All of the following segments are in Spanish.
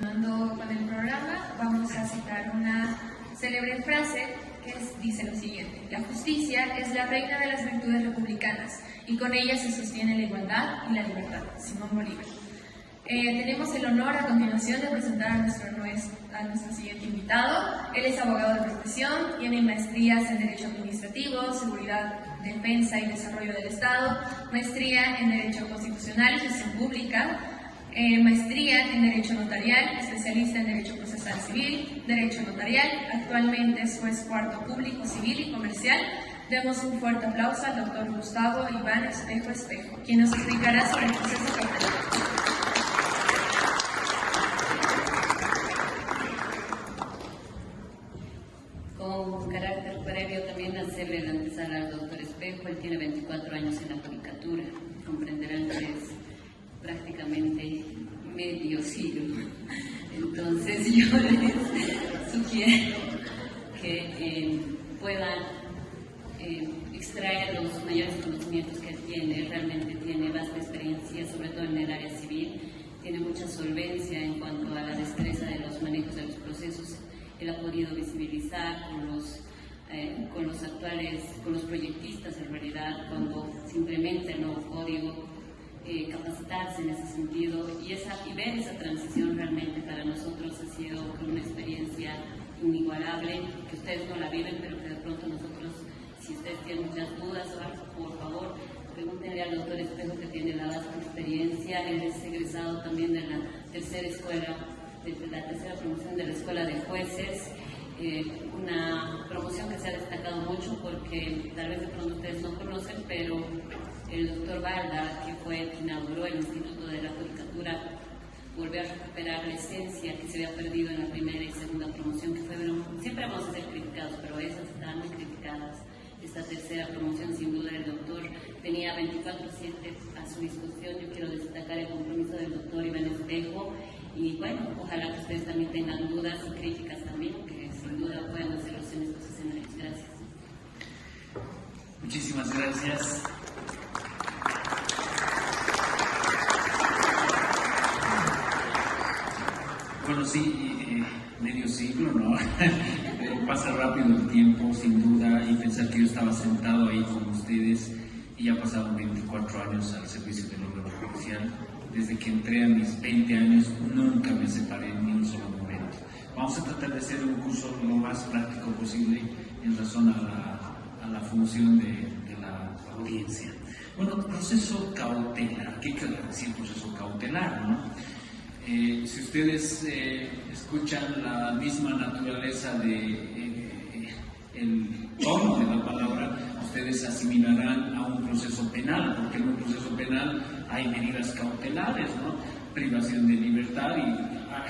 Continuando con el programa, vamos a citar una célebre frase que dice lo siguiente: la justicia es la reina de las virtudes republicanas y con ella se sostiene la igualdad y la libertad. Simón Bolívar. Tenemos el honor a continuación de presentar a nuestro siguiente invitado. Él es abogado de profesión, tiene maestrías en Derecho Administrativo, Seguridad, Defensa y Desarrollo del Estado, maestría en Derecho Constitucional y Gestión Pública, maestría en Derecho Notarial, especialista en Derecho Procesal Civil, Derecho Notarial. Actualmente es juez cuarto público, civil y comercial. Demos un fuerte aplauso al doctor Gustavo Iván Espejo, quien nos explicará sobre el proceso cautelar. Con carácter previo también hacerle la antesala al doctor Espejo. Él tiene 24 años en la judicatura, comprenderán que es prácticamente medio siglo. Entonces yo les sugiero que puedan extraer los mayores conocimientos que él tiene. Realmente tiene vasta experiencia, sobre todo en el área civil, tiene mucha solvencia en cuanto a la destreza de los manejos de los procesos. Él ha podido visibilizar con los proyectistas en realidad, cuando se implementa el nuevo código, capacitarse en ese sentido y ver esa transición realmente para nosotros ha sido una experiencia inigualable, que ustedes no la viven, pero que de pronto nosotros, si ustedes tienen muchas dudas o algo, por favor, pregúntenle al doctor Espejo, que tiene la vasta experiencia. Él es egresado también de la tercera promoción de la Escuela de Jueces, una promoción que se ha destacado mucho porque tal vez de pronto ustedes no conocen, pero el doctor Balda, que fue quien inauguró el Instituto de la Judicatura, volvió a recuperar la esencia que se había perdido en la primera y segunda promoción, que siempre vamos a ser criticados, pero esas están muy criticadas. Esta tercera promoción, sin duda, el doctor tenía 24/7 a su disposición. Yo quiero destacar el compromiso del doctor Iván Espejo y bueno, ojalá que ustedes también tengan dudas y críticas también, que sin duda puedan hacerlos en estos escenarios. Gracias. Muchísimas gracias. Bueno, sí, medio siglo, ¿no? Pasa rápido el tiempo, sin duda, y pensar que yo estaba sentado ahí con ustedes y ya pasaron 24 años al servicio del órgano judicial. Desde que entré a mis 20 años nunca me separé en ni un solo momento. Vamos a tratar de hacer un curso lo más práctico posible en razón a la función de la audiencia. Bueno, proceso cautelar. ¿Qué quiere decir proceso cautelar, no? Si ustedes escuchan la misma naturaleza el tono de la palabra, ustedes asimilarán a un proceso penal, porque en un proceso penal hay medidas cautelares, ¿no? Privación de libertad, y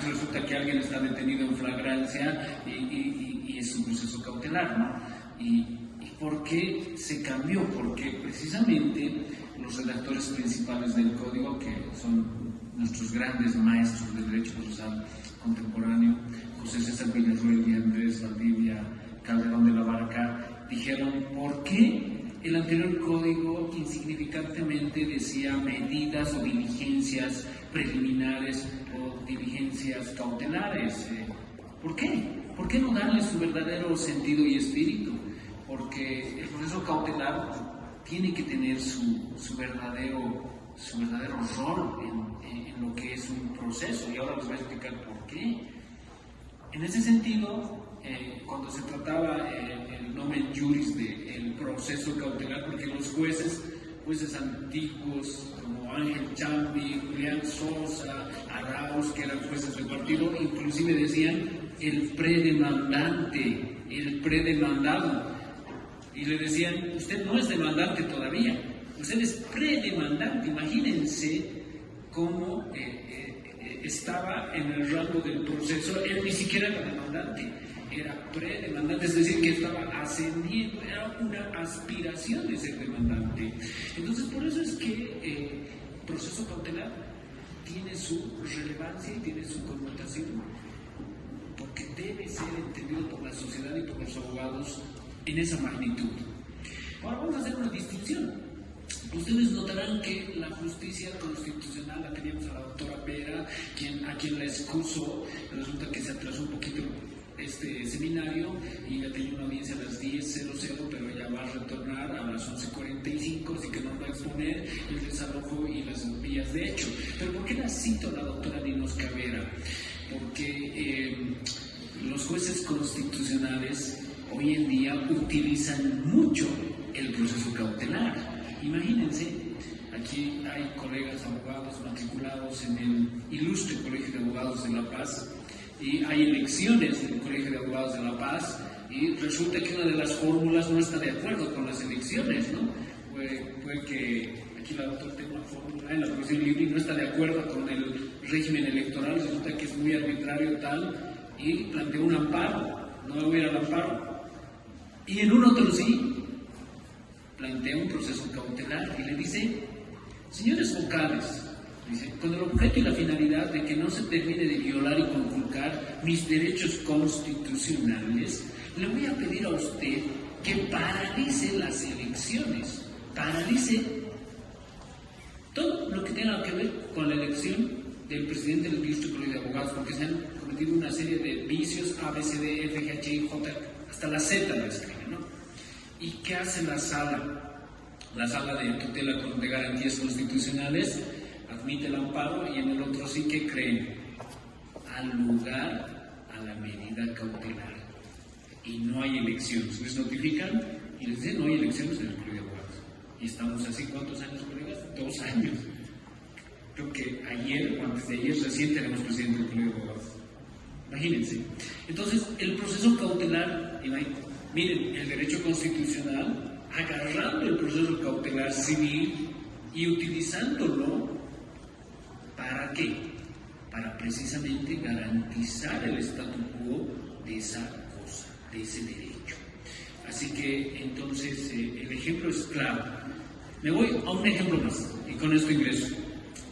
resulta que alguien está detenido en flagrancia y es un proceso cautelar, ¿no? ¿Y por qué se cambió? Porque precisamente los redactores principales del código, que son nuestros grandes maestros del derecho procesal contemporáneo, José César Villarruel y Andrés Valdivia Calderón de la Barca, dijeron: ¿por qué el anterior código insignificantemente decía medidas o diligencias preliminares o diligencias cautelares? ¿Por qué? ¿Por qué no darle su verdadero sentido y espíritu? Porque el proceso cautelar tiene que tener su verdadero rol en lo que es un proceso, y ahora les voy a explicar por qué. En ese sentido, cuando se trataba el nomen juris del proceso cautelar, porque los jueces antiguos como Ángel Chambi, Julián Sosa, Arauz, que eran jueces del partido, inclusive decían el predemandante, el predemandado, y le decían: usted no es demandante todavía, usted es predemandante. Imagínense cómo estaba en el rango del proceso. Él ni siquiera era demandante, era predemandante, es decir, que estaba ascendiendo, era una aspiración de ser demandante. Entonces, por eso es que el proceso cautelar tiene su relevancia y tiene su connotación, porque debe ser entendido por la sociedad y por los abogados en esa magnitud. Ahora vamos a hacer una distinción. Ustedes notarán que la justicia constitucional, la teníamos a la doctora Vera, a quien la excuso, resulta que se atrasó un poquito este seminario y ya tenía una audiencia a las 10:00, pero ya va a retornar a las 11:45, así que nos va a exponer el desalojo y las vías de hecho. Pero ¿por qué la cito a la doctora Ninosca Vera? Porque los jueces constitucionales hoy en día utilizan mucho el proceso cautelar. Imagínense, aquí hay colegas abogados matriculados en el ilustre Colegio de Abogados de La Paz y hay elecciones del Colegio de Abogados de La Paz y resulta que una de las fórmulas no está de acuerdo con las elecciones, ¿no? Puede que aquí la doctora tenga una fórmula en la profesión libre y no está de acuerdo con el régimen electoral, resulta que es muy arbitrario tal y plantea un amparo, no voy a ir al amparo. Y en un otro sí, plantea un proceso cautelar y le dice, señores vocales, dice, con el objeto y la finalidad de que no se termine de violar y conculcar mis derechos constitucionales, le voy a pedir a usted que paralice las elecciones, paralice todo lo que tenga que ver con la elección del presidente del Ilustre Colegio de Abogados, porque se han cometido una serie de vicios, A, B, C, D, F, G, H, I, J, hasta la Z la escribe, ¿no? ¿Y qué hace la sala? La sala de tutela de garantías constitucionales admite el amparo y en el otro sí que creen al lugar a la medida cautelar y no hay elecciones. Les notifican y les dicen no hay elecciones en el Colegio de Abogados. Y estamos así, ¿cuántos años, colegas? 2 años. Creo que ayer o antes de ayer recién tenemos presidente del Colegio de Abogados. Imagínense. Entonces, el proceso cautelar, miren, el derecho constitucional, agarrando el proceso cautelar civil y utilizándolo, ¿para qué? Para precisamente garantizar el statu quo de esa cosa, de ese derecho. Así que, entonces, el ejemplo es claro. Me voy a un ejemplo más, y con esto ingreso.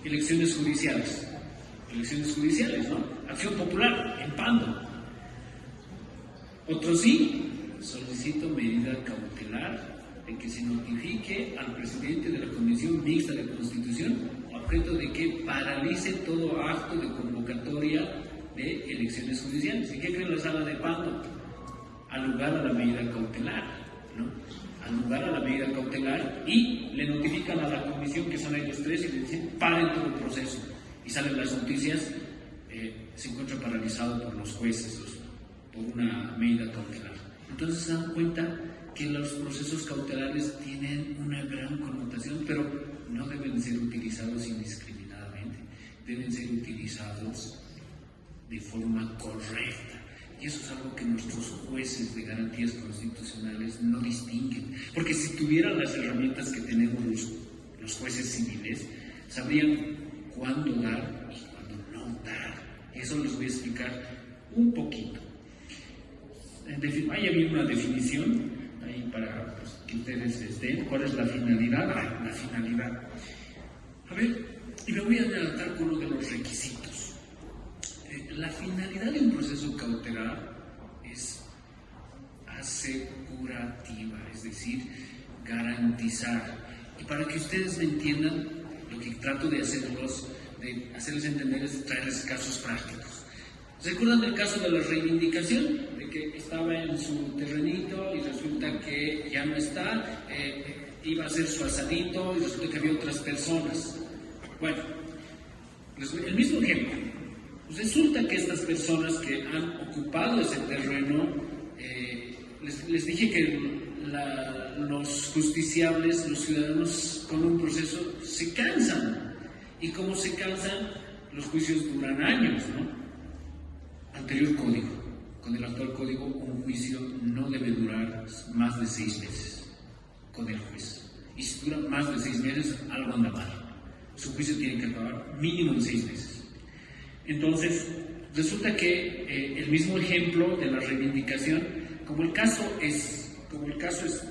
Elecciones judiciales. Elecciones judiciales, ¿no? Acción popular, en Pando. Otro sí, solicito medida cautelar de que se notifique al presidente de la Comisión Mixta de Constitución a objeto de que paralice todo acto de convocatoria de elecciones judiciales. ¿Y qué cree la sala de Pando? Al lugar a la medida cautelar, ¿no? Al lugar a la medida cautelar y le notifican a la comisión, que son ellos 3, y le dicen paren todo el proceso. Y salen las noticias, se encuentra paralizado por los jueces, por una medida cautelar. Entonces se dan cuenta que los procesos cautelares tienen una gran connotación, pero no deben ser utilizados indiscriminadamente, deben ser utilizados de forma correcta. Y eso es algo que nuestros jueces de garantías constitucionales no distinguen, porque si tuvieran las herramientas que tenemos los jueces civiles, sabrían cuándo dar y cuándo no dar. Eso les voy a explicar un poquito. Ahí había una definición ahí para que ustedes estén. ¿Cuál es la finalidad? La finalidad. A ver, y me voy a adelantar con uno de los requisitos. La finalidad de un proceso cautelar es asegurativa, es decir, garantizar. Y para que ustedes me entiendan, lo que trato de hacerles entender es traerles casos prácticos. ¿Recuerdan el caso de la reivindicación? De que estaba en su terrenito y resulta que ya no está, iba a hacer su asadito y resulta que había otras personas. Bueno, el mismo ejemplo. Resulta que estas personas que han ocupado ese terreno, les dije que los justiciables, los ciudadanos con un proceso, se cansan. Y como se cansan, los juicios duran años, ¿no? Anterior código. Con el actual código, un juicio no debe durar más de 6 meses con el juez. Y si dura más de 6 meses, algo anda mal. Su juicio tiene que acabar mínimo en 6 meses. Entonces, resulta que el mismo ejemplo de la reivindicación, como el caso es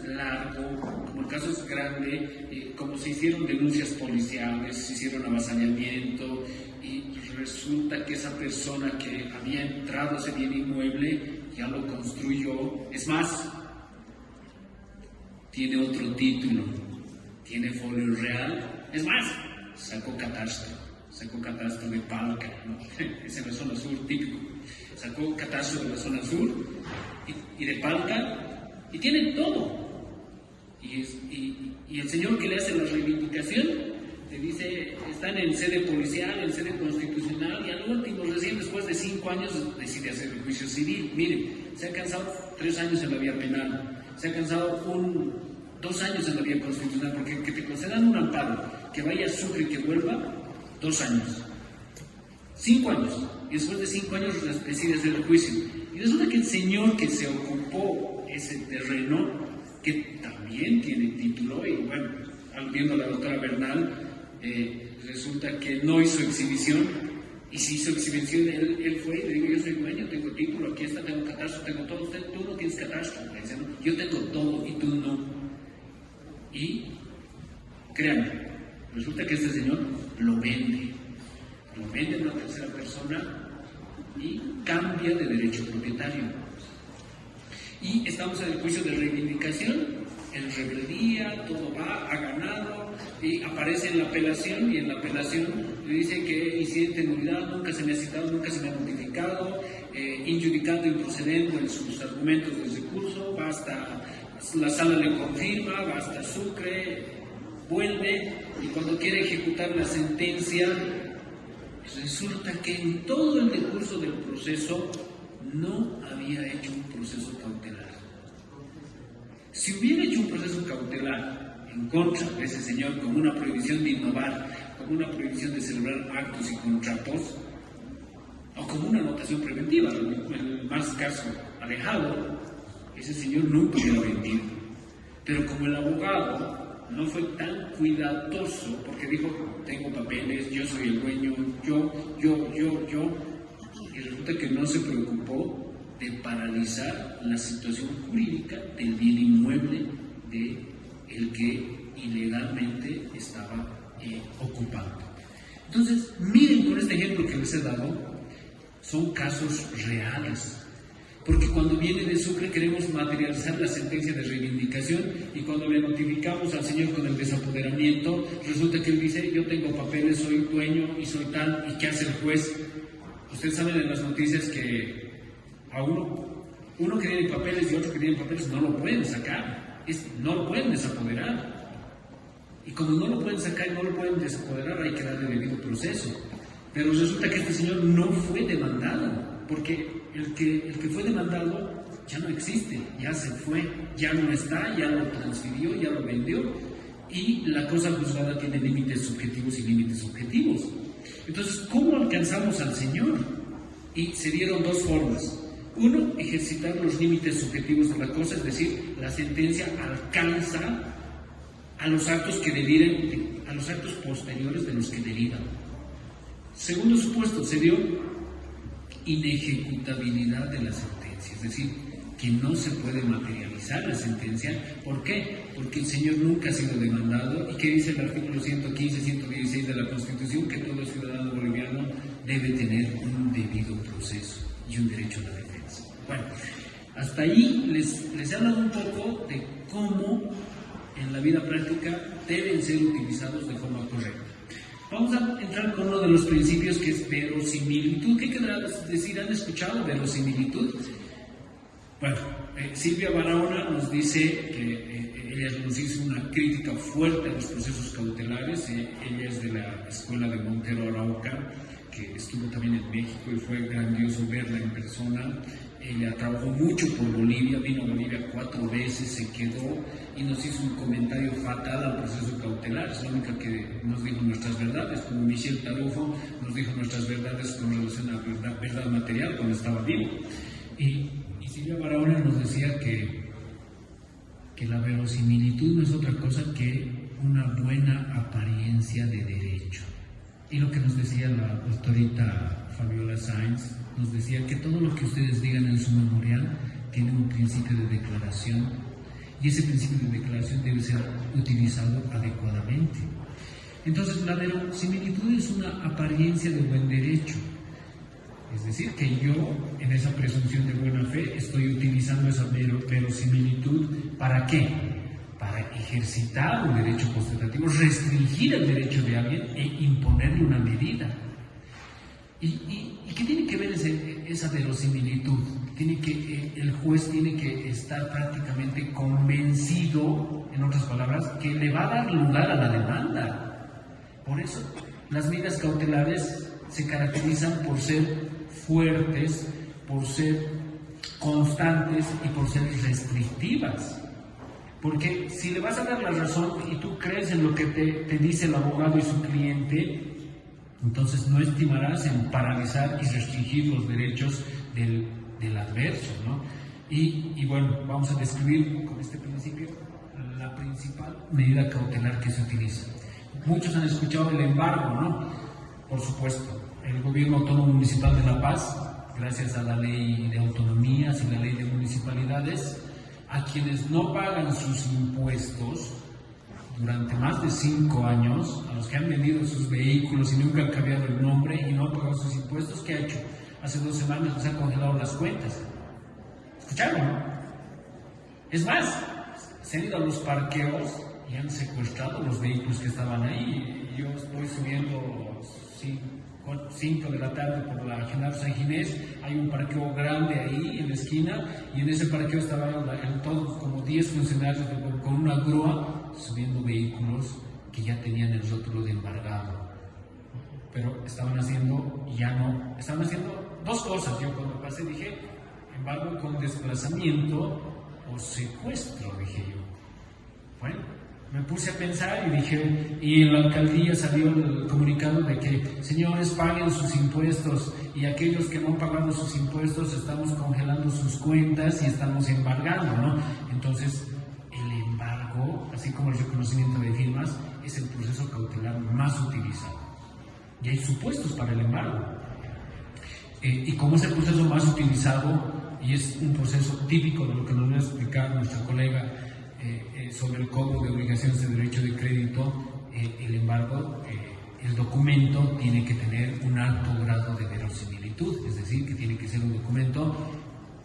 largo, como el caso es grande, como se hicieron denuncias policiales, se hicieron avasallamiento y resulta que esa persona que había entrado a ese bien inmueble ya lo construyó, es más, tiene otro título tiene folio real, es más, sacó catastro de Palca, ¿no? Es en la zona sur típico, sacó catastro de la zona sur y de Palca, y tiene todo. Y el señor que le hace la reivindicación le dice, están en sede policial, en sede constitucional, y al último, recién después de 5 años, decide hacer el juicio civil. Mire, se ha cansado 3 años en la vía penal, se ha cansado 2 años en la vía constitucional, porque que te concedan un amparo, que vaya a Sucre y que vuelva, 2 años, 5 años, y después de 5 años decide hacer el juicio. Y resulta que el señor que se ocupó ese terreno, que también tiene título, y bueno, aludiendo a la doctora Bernal, resulta que no hizo exhibición, y si hizo exhibición, él fue y le digo, yo soy dueño, tengo título, aquí está, tengo catastro, tengo todo, tú no tienes catastro, le dice, ¿no? Yo tengo todo y tú no. Y créanme, resulta que este señor lo vende a una tercera persona y cambia de derecho propietario. Y estamos en el juicio de reivindicación, en rebeldía, todo va, ha ganado, y aparece en la apelación, y en la apelación le dice que incidente de nulidad nunca se me ha citado, nunca se me ha notificado, injudicando improcedendo en sus argumentos del recurso, va hasta la sala le confirma, va hasta Sucre, vuelve, y cuando quiere ejecutar la sentencia, resulta que en todo el decurso del proceso no había hecho un proceso cautelar. Si hubiera hecho un proceso cautelar en contra de ese señor, con una prohibición de innovar, con una prohibición de celebrar actos y contratos, o como una anotación preventiva, en el más caso alejado, ese señor nunca hubiera vendido. Pero como el abogado no fue tan cuidadoso, porque dijo, tengo papeles, yo soy el dueño, yo, y resulta que no se preocupó de paralizar la situación jurídica del bien inmueble de el que ilegalmente estaba ocupando. Entonces, miren con este ejemplo que les he dado, son casos reales. Porque cuando viene de Sucre queremos materializar la sentencia de reivindicación, y cuando le notificamos al señor con el desapoderamiento, resulta que él dice, yo tengo papeles, soy dueño y soy tal, ¿y qué hace el juez? Ustedes saben en las noticias que a uno que tiene papeles y otro que tiene papeles no lo pueden sacar, no lo pueden desapoderar. Y como no lo pueden sacar y no lo pueden desapoderar, hay que darle debido proceso. Pero resulta que este señor no fue demandado, porque el que fue demandado ya no existe, ya se fue, ya no está, ya lo transfirió, ya lo vendió, y la cosa juzgada tiene límites subjetivos y límites objetivos. Entonces, ¿cómo alcanzamos al señor? Y se dieron 2 formas. Uno, ejercitar los límites subjetivos de la cosa, es decir, la sentencia alcanza a los actos que deriven, a los actos posteriores de los que derivan. Segundo supuesto, se dio inejecutabilidad de la sentencia, es decir, que no se puede materializar la sentencia. ¿Por qué? Porque el señor nunca ha sido demandado, y que dice el artículo 115, 116 de la Constitución, que todo ciudadano boliviano debe tener un debido proceso y un derecho a la defensa. Bueno, hasta ahí les he hablado un poco de cómo en la vida práctica deben ser utilizados de forma correcta. Vamos a entrar con uno de los principios, que es verosimilitud. ¿Qué querrá decir? ¿Han escuchado verosimilitud? Bueno, Silvia Barahona nos dice que ella nos hizo una crítica fuerte a los procesos cautelares. Ella es de la escuela de Montero Arauca, que estuvo también en México, y fue grandioso verla en persona. Ella trabajó mucho por Bolivia, vino a Bolivia 4 veces, se quedó y nos hizo un comentario fatal al proceso cautelar. Es la única que nos dijo nuestras verdades, como Michel Tarufo nos dijo nuestras verdades con relación a la verdad material cuando estaba vivo. Y Silvia Barahona nos decía que la verosimilitud no es otra cosa que una buena apariencia de derecho. Y lo que nos decía la doctorita Fabiola Sáenz, nos decía que todo lo que ustedes digan en su memorial tiene un principio de declaración, y ese principio de declaración debe ser utilizado adecuadamente. Entonces, la verosimilitud es una apariencia de buen derecho, es decir, que yo, en esa presunción de buena fe, estoy utilizando esa verosimilitud. ¿Para qué? para ejercitar un derecho postulativo, restringir el derecho de alguien e imponerle una medida. ¿Y qué tiene que ver esa verosimilitud? El juez tiene que estar prácticamente convencido, en otras palabras, que le va a dar lugar a la demanda. Por eso, las medidas cautelares se caracterizan por ser fuertes, por ser constantes y por ser restrictivas. Porque si le vas a dar la razón y tú crees en lo que te dice el abogado y su cliente, entonces no estimarás en paralizar y restringir los derechos del adverso, ¿no? Y bueno, vamos a describir con este principio la principal medida cautelar que se utiliza. Muchos han escuchado el embargo, ¿no? Por supuesto, el Gobierno Autónomo Municipal de La Paz, gracias a la Ley de Autonomías y la Ley de Municipalidades, a quienes no pagan sus impuestos durante más de 5 años, a los que han vendido sus vehículos y nunca han cambiado el nombre y no han pagado sus impuestos, ¿qué ha hecho? Hace 2 semanas les ha congelado las cuentas. ¿Escucharon, no? Es más, se han ido a los parqueos y han secuestrado los vehículos que estaban ahí. Yo estoy subiendo 5 de la tarde por la Genaro San Ginés, hay un parqueo grande ahí en la esquina, y en ese parqueo estaban todos como 10 funcionarios con una grúa subiendo vehículos que ya tenían el rótulo de embargado. Pero estaban haciendo 2 cosas. Yo cuando pasé dije, embargo con desplazamiento o secuestro, dije yo. Bueno, me puse a pensar y dije, y en la alcaldía salió el comunicado de que, señores, paguen sus impuestos, y aquellos que no han pagado sus impuestos estamos congelando sus cuentas y estamos embargando, ¿no? Entonces, el embargo, así como el reconocimiento de firmas, es el proceso cautelar más utilizado. Y hay supuestos para el embargo. Y como es el proceso más utilizado, y es un proceso típico de lo que nos va a explicar nuestra colega sobre el cobro de obligaciones de derecho de crédito, el embargo, el documento tiene que tener un alto grado de verosimilitud, es decir, que tiene que ser un documento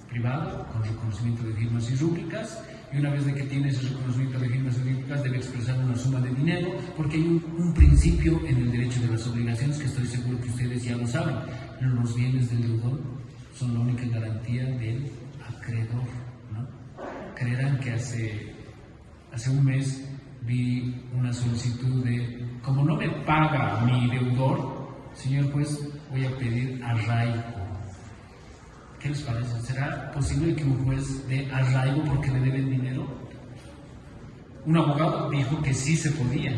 privado con reconocimiento de firmas y rúbricas, y una vez de que tiene ese reconocimiento de firmas y rúbricas debe expresar una suma de dinero, porque hay un principio en el derecho de las obligaciones que estoy seguro que ustedes ya lo saben: los bienes del deudor son la única garantía del acreedor, ¿no? Creerán que hace un mes vi una solicitud de, como no me paga mi deudor, señor juez, voy a pedir arraigo. ¿Qué les parece? ¿Será posible que un juez dé arraigo porque le deben dinero? Un abogado dijo que sí se podía.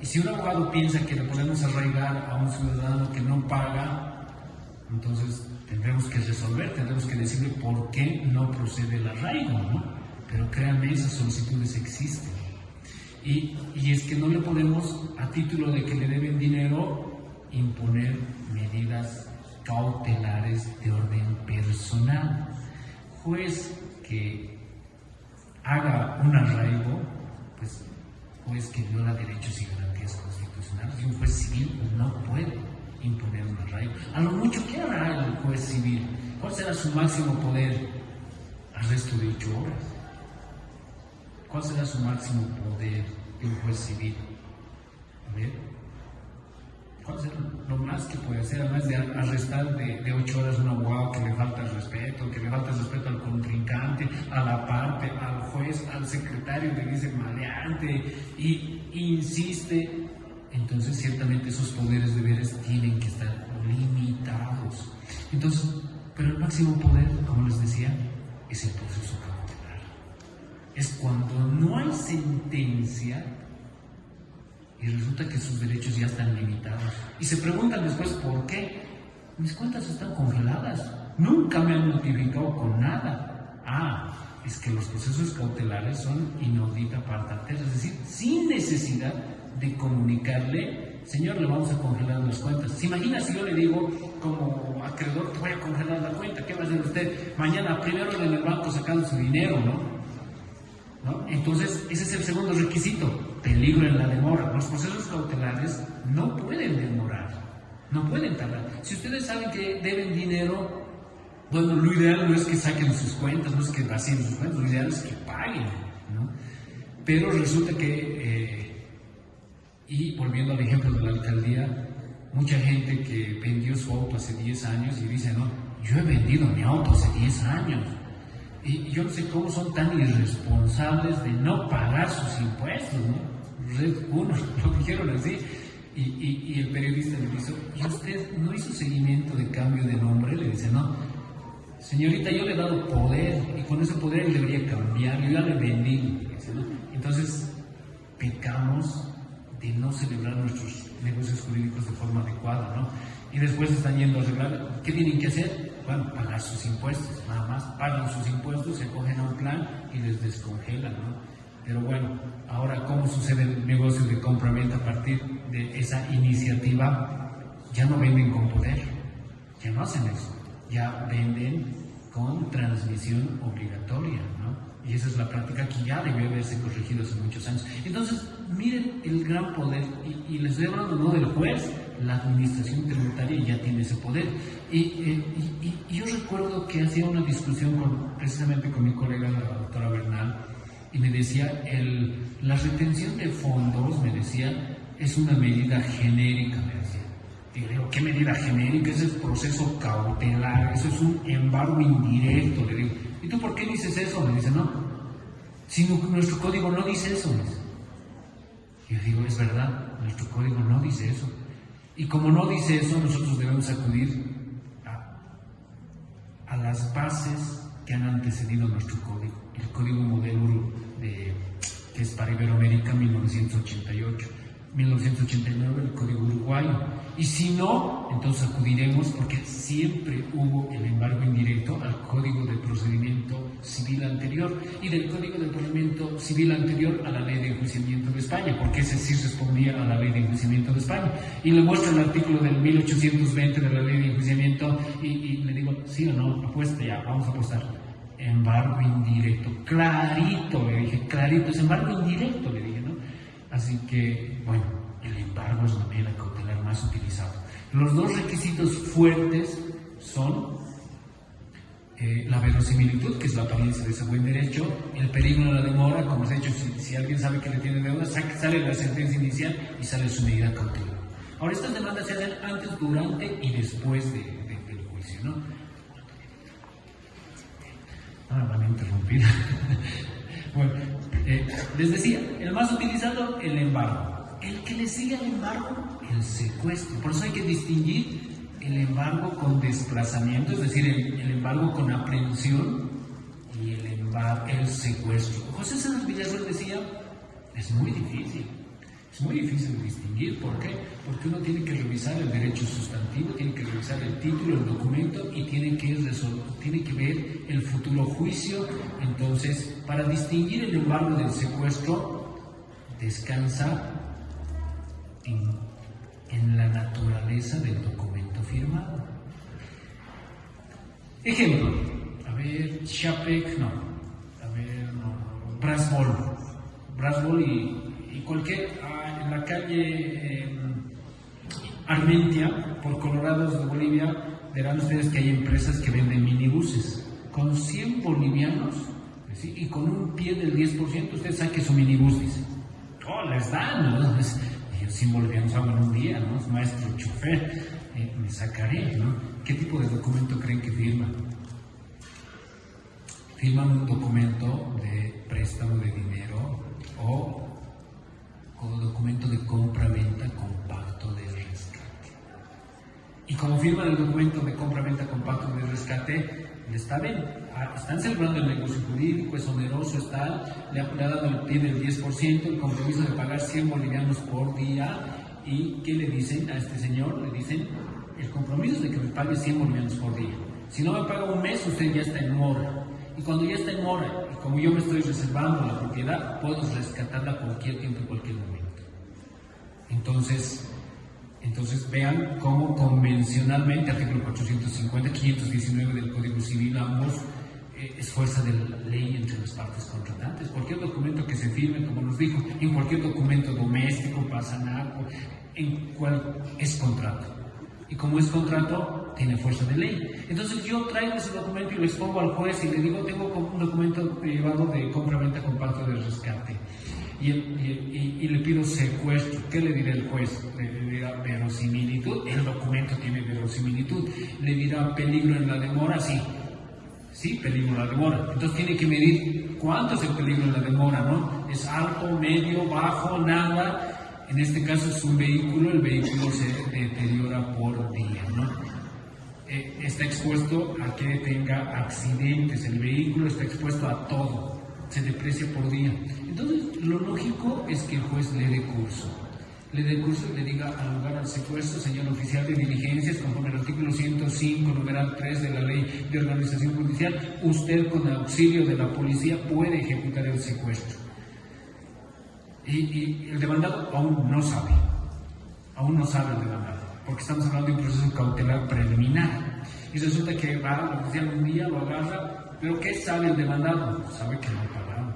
Y si un abogado piensa que le podemos arraigar a un ciudadano que no paga, entonces tendremos que resolver, tendremos que decirle por qué no procede el arraigo, ¿no? Pero créanme, esas solicitudes existen. Y es que no le podemos, a título de que le deben dinero, imponer medidas cautelares de orden personal. Juez que haga un arraigo, pues juez que viola derechos y garantías constitucionales, y un juez civil no puede imponer un arraigo. A lo mucho, ¿qué hará el juez civil? ¿Cuál será su máximo poder? Arresto de 8 horas. ¿Cuál será su máximo poder de un juez civil? A ver, ¿cuál será lo más que puede hacer, además de arrestar de 8 horas a un abogado que le falta el respeto, que le falta el respeto al contrincante, a la parte, al juez, al secretario que dice maleante y insiste? Entonces ciertamente esos poderes deberes tienen que estar limitados. Entonces, pero el máximo poder, como les decía, es el proceso cautelar. Es cuando no hay sentencia y resulta que sus derechos ya están limitados. Y se preguntan después, ¿por qué? Mis cuentas están congeladas, nunca me han notificado con nada. Es que los procesos cautelares son inaudita partatez, es decir, sin necesidad de comunicarle, señor, le vamos a congelar las cuentas. ¿Se imagina si yo le digo como acreedor, te voy a congelar la cuenta? ¿Qué va a hacer usted? Mañana primero en el banco sacando su dinero, ¿no? Entonces, ese es el segundo requisito: peligro en la demora. Los procesos cautelares no pueden demorar, no pueden tardar. Si ustedes saben que deben dinero, bueno, lo ideal no es que saquen sus cuentas, no es que vacíen sus cuentas, lo ideal es que paguen, ¿no? Pero resulta que, y volviendo al ejemplo de la alcaldía, mucha gente que vendió su auto hace 10 años y dice, no, yo he vendido mi auto hace 10 años. Y yo no sé cómo son tan irresponsables de no pagar sus impuestos, ¿no? Red Uno lo dijeron así. Y el periodista le dice, ¿y usted no hizo seguimiento de cambio de nombre? Le dice, no, señorita, yo le he dado poder y con ese poder él debería cambiar, yo ya le vendí. Le dice, ¿no? Entonces, pecamos de no celebrar nuestros negocios jurídicos de forma adecuada, ¿no? Y después están yendo a arreglar. ¿Qué tienen que hacer? Bueno, pagar sus impuestos, nada más. Pagan sus impuestos, se cogen a un plan y les descongelan, ¿no? Pero bueno, ahora, ¿cómo sucede el negocio de compra-venta a partir de esa iniciativa? Ya no venden con poder, ya no hacen eso, ya venden con transmisión obligatoria, ¿no? Y esa es la práctica que ya debió haberse corregido hace muchos años. Entonces, miren el gran poder, y les estoy hablando no del juez, la administración tributaria ya tiene ese poder. Y yo recuerdo que hacía una discusión precisamente con mi colega, la doctora Bernal, y me decía, la retención de fondos, me decía, es una medida genérica, me decía. Y le digo, ¿qué medida genérica? Ese es proceso cautelar, eso es un embargo indirecto, le digo. ¿Y tú por qué dices eso? Me dice, no, si nuestro código no dice eso. Me dice. Y yo digo, es verdad, nuestro código no dice eso. Y como no dice eso, nosotros debemos acudir a las bases que han antecedido nuestro código. El código modelo que es para Iberoamérica 1988, 1989 el código uruguayo. Y si no, entonces acudiremos, porque siempre hubo el embargo indirecto, al Código de Procedimiento Civil anterior, y del Código de Procedimiento Civil anterior a la Ley de Enjuiciamiento de España, porque ese sí respondía a la Ley de Enjuiciamiento de España. Y le muestro el artículo del 1820 de la Ley de Enjuiciamiento y le digo, ¿sí o no? Apuesta ya, vamos a apostar. Embargo indirecto, clarito, le dije, clarito, es embargo indirecto, le dije, ¿no? Así que, bueno, el embargo es la medida cautelar más utilizada. Los dos requisitos fuertes son la verosimilitud, que es la apariencia de ese buen derecho, el peligro de la demora, como se ha dicho, si alguien sabe que le tiene deuda, sale la sentencia inicial y sale su medida cautelar. Ahora, estas demandas se hacen antes, durante y después del juicio, ¿no? Ahora van a interrumpir. Bueno, les decía, el más utilizado, el embargo. El que le sigue al embargo, el secuestro. Por eso hay que distinguir el embargo con desplazamiento, es decir, el embargo con aprehensión y el secuestro. José César Villarreal decía, es muy difícil distinguir. ¿Por qué? Porque uno tiene que revisar el derecho sustantivo, tiene que revisar el título, el documento y tiene que ver el futuro juicio. Entonces, para distinguir el embargo del secuestro, descansa en la naturaleza del documento firmado. Ejemplo, Brasbol y cualquier, en la calle Armentia, por Colorados de Bolivia, verán ustedes que hay empresas que venden minibuses. Con 100 bolivianos, ¿sí? Y con un pie del 10%, usted saque su minibús, dice. Oh, les dan, ¿no? Yo 100 bolivianos hago en un día, ¿no? Es maestro chofer, me sacaré, ¿no? ¿Qué tipo de documento creen que firman? Firman un documento de préstamo de dinero o documento de compra-venta con pacto de rescate. Y como firman el documento de compra-venta con pacto de rescate, están celebrando el negocio jurídico, es oneroso, le ha dado el pie del 10%, el compromiso de pagar 100 bolivianos por día. ¿Y qué le dicen a este señor? Le dicen, el compromiso es de que me pague 100 bolivianos por día. Si no me paga un mes, usted ya está en mora. Y cuando ya está en mora, y como yo me estoy reservando la propiedad, puedo rescatarla a cualquier tiempo, en cualquier momento. Entonces vean cómo convencionalmente, artículo 450, 519 del Código Civil, ambos es fuerza de la ley entre las partes contratantes. Cualquier documento que se firme, como nos dijo, en cualquier documento doméstico, pasanaco, es contrato. Y como es contrato, tiene fuerza de ley. Entonces yo traigo ese documento y lo expongo al juez y le digo, tengo un documento privado de compra-venta con pacto de rescate. Y le pido secuestro. ¿Qué le dirá el juez? Le dirá verosimilitud. El documento tiene verosimilitud. Le dirá peligro en la demora. Sí, peligro en la demora. Entonces tiene que medir cuánto es el peligro en la demora, ¿no? ¿Es alto, medio, bajo, nada? En este caso es un vehículo, el vehículo se deteriora por día, ¿no? Está expuesto a que tenga accidentes, el vehículo está expuesto a todo, se deprecia por día. Entonces, lo lógico es que el juez le dé curso y le diga al lugar al secuestro, señor oficial de diligencias, conforme al artículo 105, numeral 3 de la Ley de Organización Judicial, usted con auxilio de la policía puede ejecutar el secuestro. Y el demandado aún no sabe el demandado, porque estamos hablando de un proceso cautelar preliminar. Y resulta que va el oficial un día, lo agarra, pero ¿qué sabe el demandado? Sabe que no ha pagado.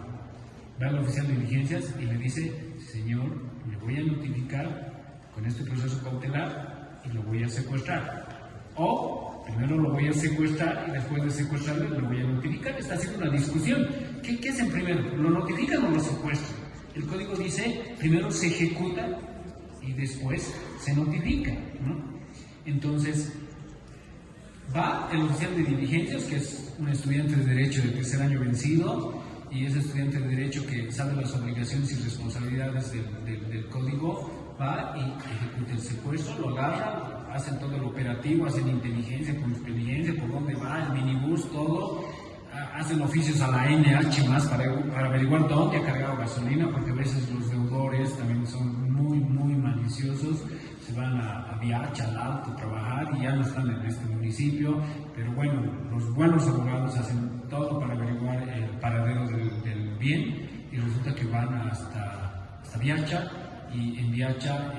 Va al oficial de diligencias y le dice, señor, le voy a notificar con este proceso cautelar y lo voy a secuestrar. O primero lo voy a secuestrar y después de secuestrarlo lo voy a notificar. Está haciendo una discusión. ¿Qué hacen primero? ¿Lo notifican o lo secuestran? El código dice, primero se ejecuta y después se notifica, ¿no? Entonces, va el oficial de diligencias, que es un estudiante de Derecho de tercer año vencido, y ese estudiante de Derecho que sabe las obligaciones y responsabilidades del código, va y ejecuta el secuestro, lo agarra, hacen todo el operativo, hacen inteligencia, con experiencia, por dónde va, el minibús, todo, hacen oficios a la NH más para averiguar dónde ha cargado gasolina, porque a veces los deudores también son muy maliciosos, se van a Viacha, al Alto, a trabajar y ya no están en este municipio, pero bueno, los buenos abogados hacen todo para averiguar el paradero del bien y resulta que van hasta Viacha y en Viacha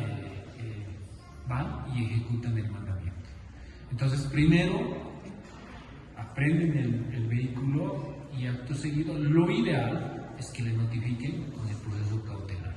van y ejecutan el mandamiento. Entonces, primero aprenden el vehículo y acto seguido, lo ideal es que le notifiquen con el proceso cautelar.